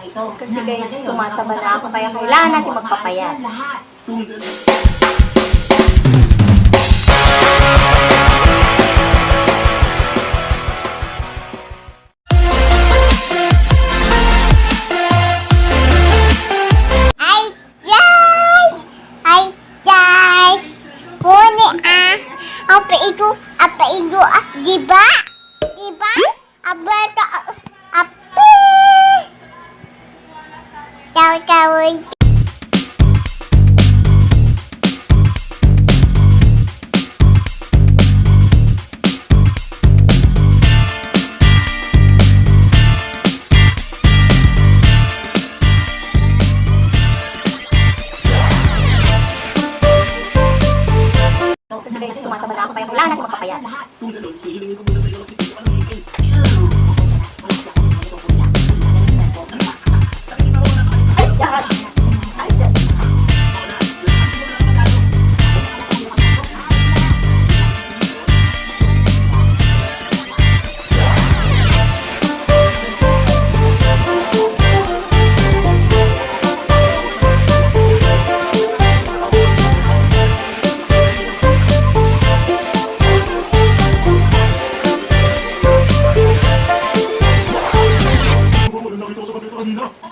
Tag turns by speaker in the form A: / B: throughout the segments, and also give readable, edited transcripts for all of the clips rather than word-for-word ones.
A: Kasi guys, tumataba na ako, kaya kailangan natin magpapayat.
B: Apa itu diba? Diba? Apa itu apa? Tahu.
A: Kasi guys, tumataba na ako, kaya kailangan natin magpapayat.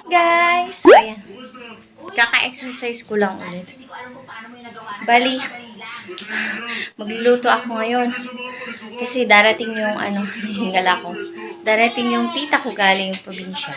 A: Guys, so ayan. Kaka-exercise ko lang ulit. Bali, magluluto ako ngayon. Kasi darating yung hingala ko. Darating yung tita ko galing probinsya.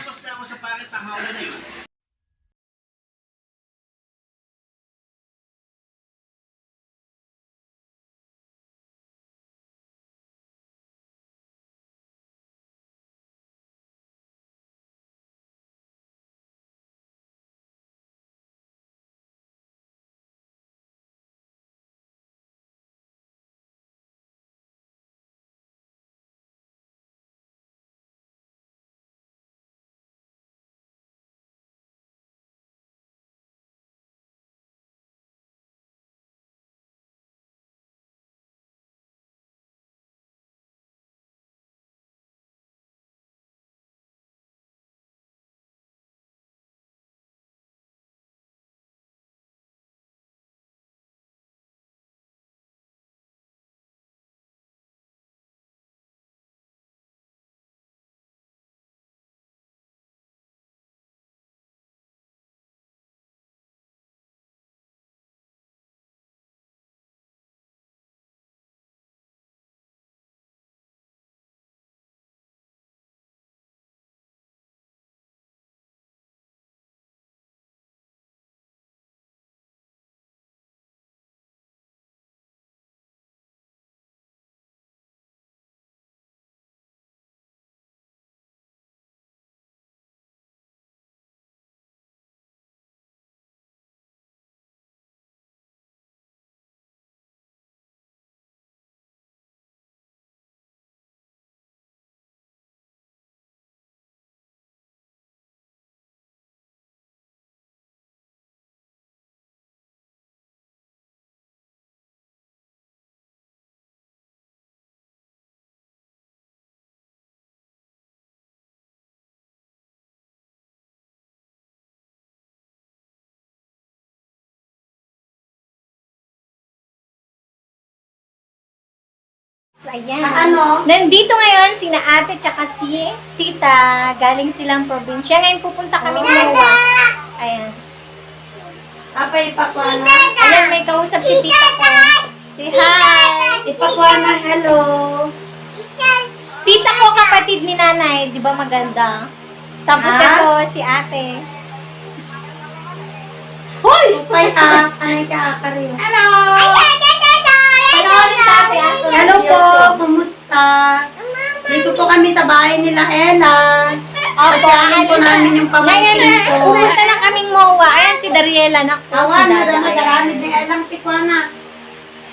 A: So, ayan. Nandito ngayon sina ate tsaka si tita. Galing silang probinsya. Ngayon pupunta kami Moa. Ayan.
C: Apay Pakwana.
A: Ayan, may kausap si tita ko. Say hi!
C: Pakwana, hello.
A: Tita ko, kapatid ni nanay. Di ba maganda? Tapos ito, si ate.
C: Hoy! Upay ha. Anay ka rin.
A: Hello! Panoorin sa ate.
C: Hello po, kumusta? Dito po kami sa bahay nila Ella. Pasyalan po namin yung pamangkin
A: Ngayon,
C: ko.
A: pumunta na kaming Moa. Ayan si Dariela na.
C: Awan, madami ni Ellang Tikwana.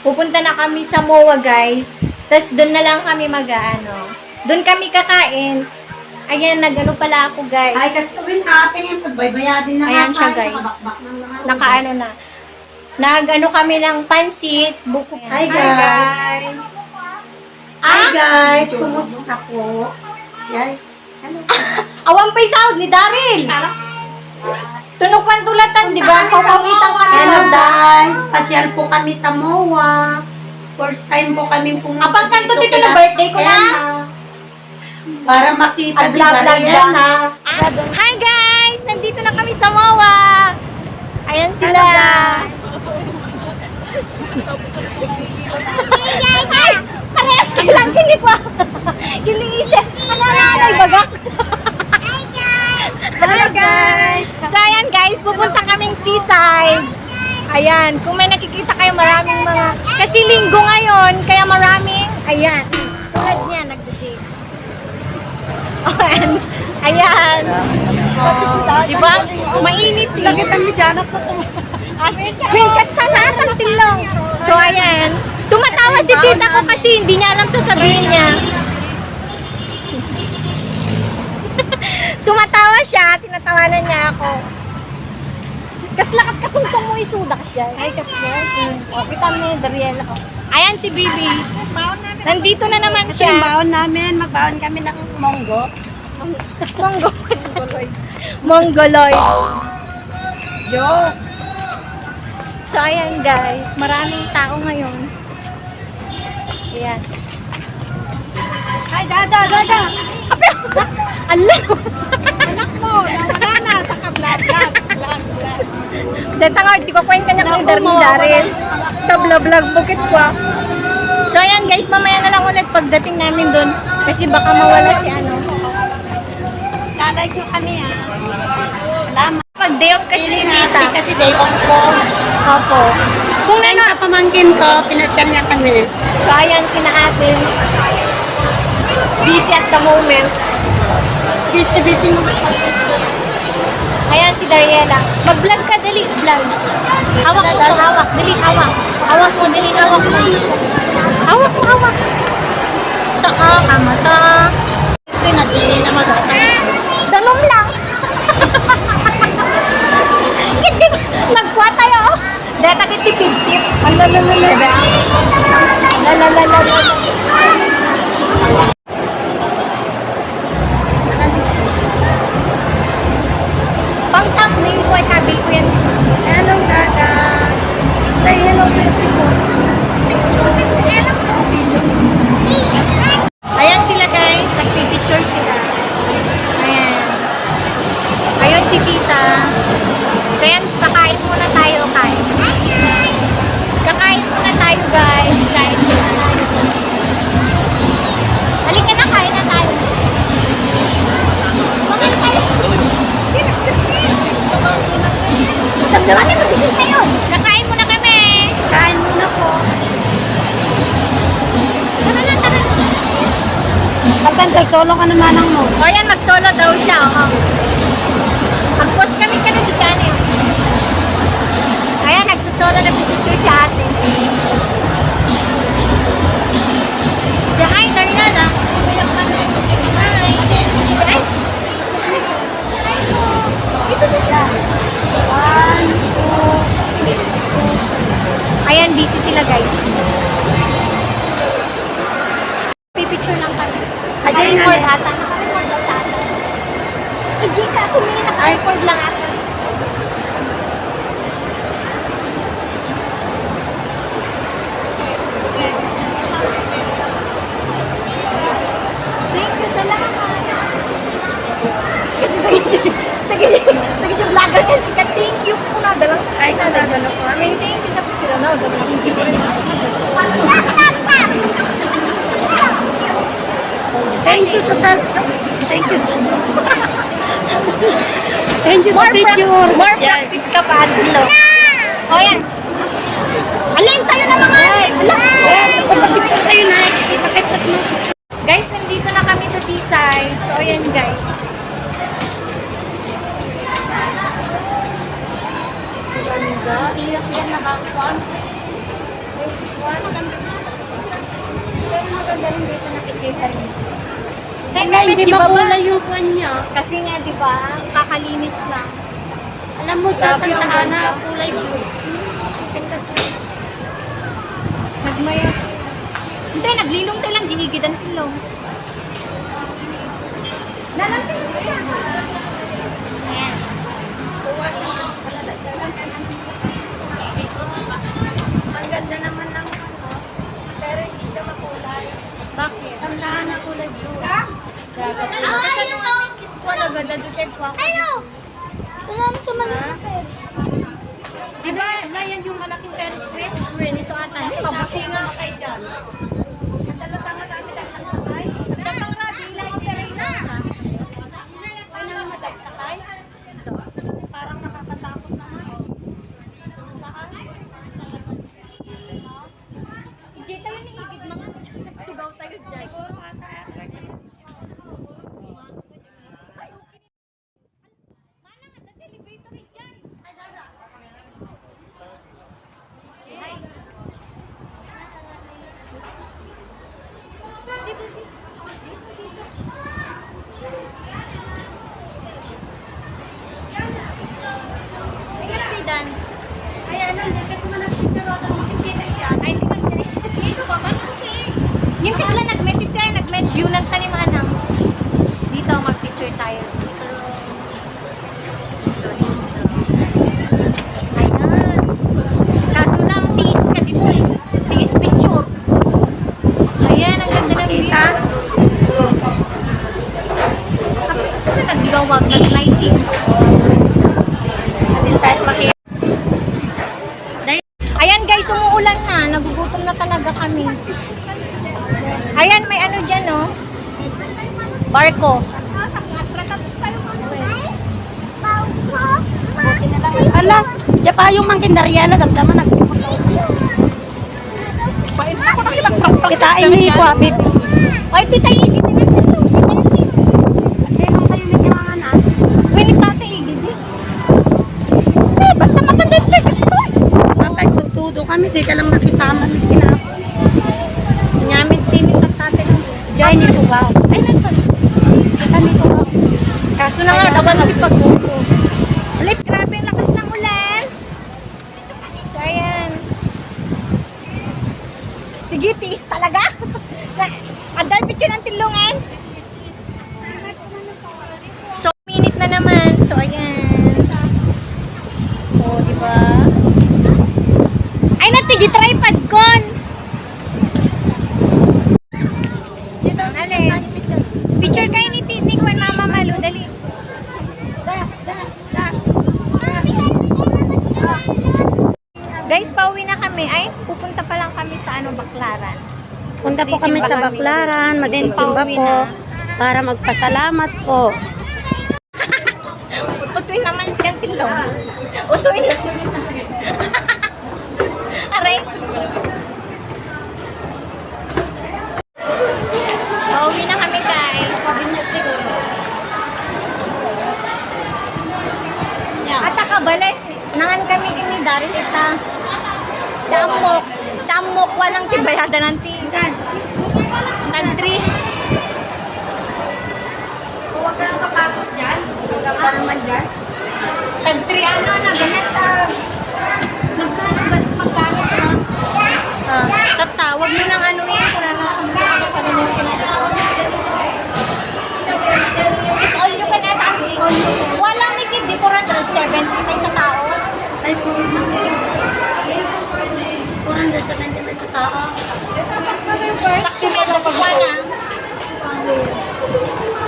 A: Pupunta na kami sa Moa, guys. Tapos doon na lang kami doon kami kakain. Ayan, nag-ano pala ako, guys.
C: Ay, kasi tuwin happy yung pagbaybayadin na.
A: Ayan siya, guys. Nakaano na. Nag-ano kami ng pansit. Buko.
C: Hi, guys. Hi, guys. Kumusta po? Ay, ano?
A: Awan pa'y sahod ni Daryl. Tunukan tulatan, di ba? Papawitan kami.
C: Hello guys, pasyal po kami sa MOA. First time po kami pumunta
A: Apang kanto dito
C: kila
A: na birthday ko na.
C: Ella. Para makita si
A: Vlog
C: Mariela.
A: Hi guys! Nandito na kami sa MOA. Ayan sila. Ay! Parehas ka lang. Kilig ko. Kilig siya. Ano na? Bagak. Hello guys! So ayan guys, pupunta kaming seaside. Ayan, kung may nakikita kayo maraming mga... Kasi linggo ngayon, kaya maraming... Ayan, tulad niya, nag-date. Ayan. Ayan. Oh, diba? Mainit.
C: Lagi kami dyan ako.
A: Bilkas na natin tilong. So ayan, tumatawa si tita ko kasi hindi niya alam sasabihin niya. Tumatawa siya, tinatawanan niya ako. Kas lakat ka kung tumuwi sudak siya. Ay, kas na. O, kita mo yung Dariela ko. Ayan si Bibi. Nandito na naman
C: Ito yung
A: siya.
C: baon namin. Magbaon kami ng monggo.
A: Mongoloid. Mongoloid. Joke. So, ayan guys. Maraming tao ngayon. Ayan.
C: Ay, dada.
A: Alam mo.
C: Anak mo, nawala na sa kablag.
A: Dahil tangard, di ko kwenta niya kung Daryl. Tabla-vlog, bukit ko. So, ayan guys. Mamaya na lang ulit pagdating namin doon. Kasi baka mawala si ano.
C: Lalay ko kami Salamat.
A: Pag-day off kasi si tita.
C: Kasi day off po.
A: Opo. Kung
C: Kung sa pamangkin ko, pinasyal niya kami.
A: So, ayan, sina ate. Busy at the moment.
C: Busy mo.
A: Ayan si Dariela. Mag-vlog ka, dali. Vlog. Hawak mo to, hawak. Dali, hawak. Hawak mo, dali, hawak mo. Hawak mo, hawak. Taka, kamata.
C: Ito nagdili na mag-atay.
A: Danom lang. Hindi, nagkuha tayo. Dahil nakitipid tips. Alalalala. Alalalala. Pang-top na yung boy, sabi ko yan.
C: Hello, dada. Say hello, beautiful.
A: Ayan sila guys, nagpipicture sila. Ayan. Ayun si tita. So ayan, kakain muna tayo, kain. Kakain muna tayo guys. Kain muna tayo. Halika na, kain na tayo. Kumain tayo. Damdaman na magising kayo. Kakain muna kami.
C: Kain muna po.
A: Tara na, tara.
C: Kapag solo ka naman ang mo.
A: O yan, mag-solo daw siya. Mag-post kami ka na si Kanye. Ayan, nagsusolo na picture si ate. Si hi, Darnala. Hi. Hi. Hi po. Dito na siya. Ayan, busy sila guys. Pipicture lang kami. Naka-record ata. Naka-record ata. Eh, Jika, tumingin. Naka-record lang ata. Thank you, salamat. Kasi tagin yung vlogger kasi ka, thank you po na. Dalang ay na, dalang po. Thank you sa picture na. Dalang thank you po rin.
C: Thank you sa Thank you sa Thank you sa picture.
A: More practice ka pa, Adilo. O yan. Alin tayo na mga.
C: Pagpapicture tayo na. Ipakita mo.
A: Guys, nandito na kami sa seaside. So, ayan guys.
C: Ganda. Iyak yan nakakuan.
A: Pero maganda rin dito nakikita rin.
C: Kaya hindi makulay yung kanya.
A: Kasi nga, di ba, kakalinis lang.
C: Alam mo sa Santa Ana, kulay blue.
A: Nagmaya. Hindi, naglilong tayo lang, ginigidan ilong. Nalantin ko siya. Nag-attend po ako. Hello! Sumama.
C: Di ba, yan yung malaking Ferris wheel?
A: Wini, so atan. Mabuti nga.
C: Sakay dyan. Tama dami tagsasakay.
A: Datang rabi, lang sila na.
C: Ay naman madagsakay. Parang nakakatakot naman. Saan?
A: Hindi tayo ni Ibig mga. Tugaw tayo dyan.
C: Siguro ata.
A: Ay, okay. Mana nga, dati elevator rin dyan. Ay, dada. Ay. Dito, dito. Ayan, Pidan.
C: Ay, ano, dito ko man nag-picture ako. Makikita dyan.
A: Ay, di ba? Dito ba ba? Yung kasi lang nag-medit tayo, nag-view ng tanimanam. Dito, mag-picture tayo. Ayan. Kaso lang, tiis ka dito eh. Tiis picture. Ayan, ang ganda ng view. Tapos na naglawag, nag-lighting.
C: Inside makikita.
A: Ayan guys, umuulan na. Nagugutom na talaga kami. Ayan, may ano dyan, no? Barko.
C: Ala, diya pa yung mangkindarya na damdaman nagsipot. Kitain ni ko, baby.
A: Ay, pitayin. Dito na dito.
C: Kailan kayo nagkiwangan na?
A: Wili tate, igidi. Eh, basta makandagdag.
C: Kapag tutudo kami, di ka lang nakisama ng kinapon.
A: Nyamit tinit ang tate ng
C: Diyan ni Tugaw.
A: Ay, nandun.
C: Kita ni Tugaw.
A: Kaso na nga, dawan ang pagbuko. Ulit, grabe ang lakas ng ulan. So, ayan. Sige, tiis talaga. Andal picture ng tilungan. So, minute na naman. So, ayan. O, diba? Ay, natigi tripod kon. Alin? Picture kayo ni Titnik when Mama Malu. Dali. Guys, pauwi na kami. Ay, pupunta pa lang kami sa Baclaran.
C: Punta po kami sa Baclaran,
A: Then,
C: magsisimba
A: pauwi
C: po,
A: na.
C: para magpasalamat po.
A: Utuin naman siyang tilong. Utuin na. Aray. Pauwi na kami, guys.
C: Pabinyag siguro.
A: At akabalik, nangan kami ni Daryl ita. Damok, walang tibayada ng tinggan. Nag-3.
C: Huwag ka lang papasok dyan. Huwag ka pa naman dyan.
A: Nag-3 ano na, ganit. Magkano ba? Magkano na? Tatawag mo ng ano yan. Kung ano ka rin yung pinatawag. It's all you can eat. Walang mikid, di 470 may sa tao.
C: Ay, 470 pesos sa tao.
A: Sakto na ito pagwana.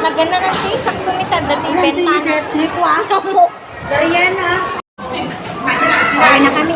A: Nagana na siya, sakto ni Tada, di bentana.
C: Hindi ko ah. Darian ah.
A: Kaya na kami.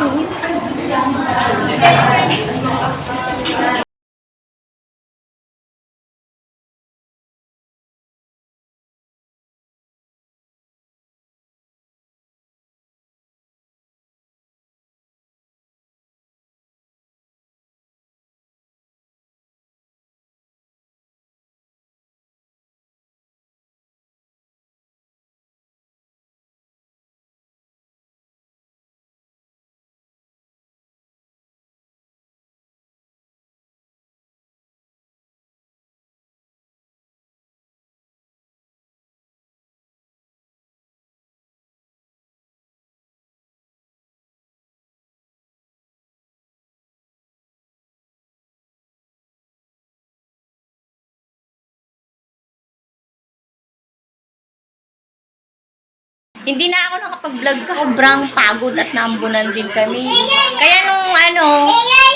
A: Hindi na ako nakapag-vlog. Sobrang pagod at naambunan din kami. Kaya nung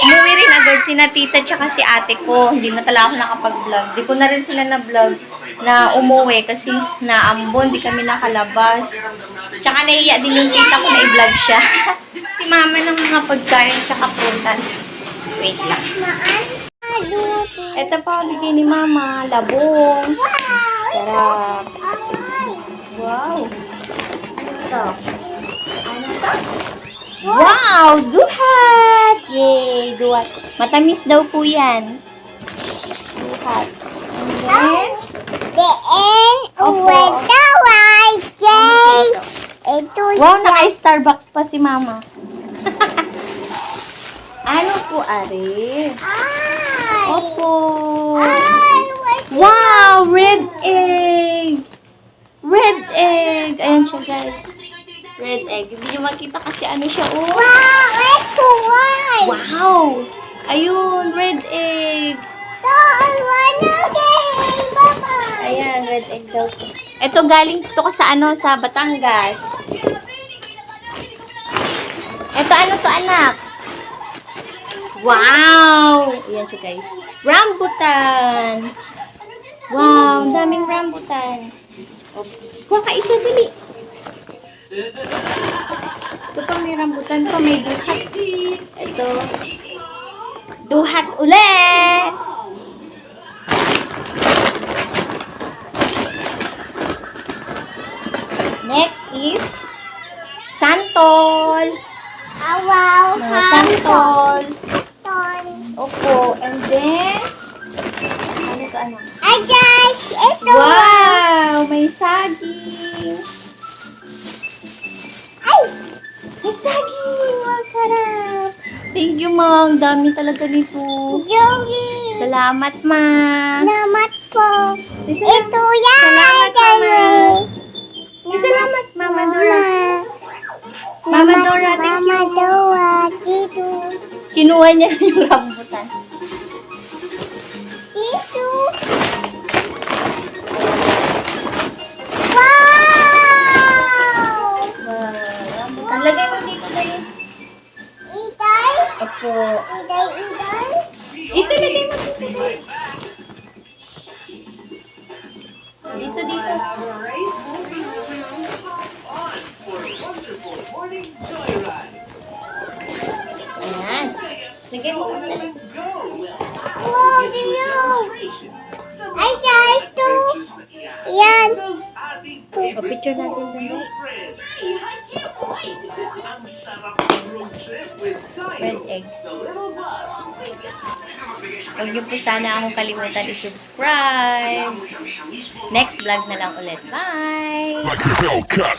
A: umuwi rin agad nanonood si na tita tsaka si ate ko. Hindi na talaga ako nakapag-vlog. Di ko na rin sila na-vlog na umuwi kasi naambon, di kami nakalabas. Tsaka naiya din yung tita ko na i-vlog siya. Si mama ng mga pagkain tsaka prutas. Wait lang. Ito pa bigay ni mama, labong. Sarap. Wow. Ito. Ano to? Wow! Duhat! Yay! Duhat. Matamis daw po yan. Duhat. And then,
B: Uwan taway. Yay! Ito
A: wow, naka-Starbucks pa si mama. Ano po, are?
B: Ay!
A: Opo.
B: Ay! Wait.
A: Wow! Red egg! Red egg! Ayan siya, guys. Red egg. Hindi nyo makita kasi ano siya, oh.
B: Wow! Ito why?
A: Wow! Ayun, red egg. Ayan, red egg daw. Ito galing to ko sa ano, sa Batangas. Ito ano to, anak? Wow! Ayan siya, guys. Rambutan. Wow, ang daming rambutan. Kuha ka isa, dali. Ito pa may rambutan pa, may duhat. Ito. Duhat ulit! Next is santol.
B: Wow!
A: Mga santol.
B: Ton.
A: Opo. And then, ano to, anak?
B: Ay, guys! Ito!
A: Wow! May saging.
B: Ay!
A: May saging! Wow, sarap! Thank you, Ma. Ang dami talaga nito.
B: Joey!
A: Salamat, Ma.
B: Salamat po!
A: Salamat.
B: Ito yan!
A: Salamat, Mama.
B: Salamat,
A: Salamat, Mama Dora. Mama Dora, thank you.
B: Mama Dora, dito.
A: Kinuha niya yung rambutan.
B: Dito. Wow!
A: Wow, rambutan. Lagay mo dito, dali.
B: Iday?
A: Opo.
B: Iday, iday?
A: Dito, lagay mo dito, dali. Dito, dito. Ayan. Lagay mo dali.
B: Wow, Dio! Ay, guys, to. Yan.
A: Picture natin dali. Red egg. Huwag niyo po sana akong kalimutan i-subscribe. Next vlog na lang ulit. Bye!
D: Like a Hellcat.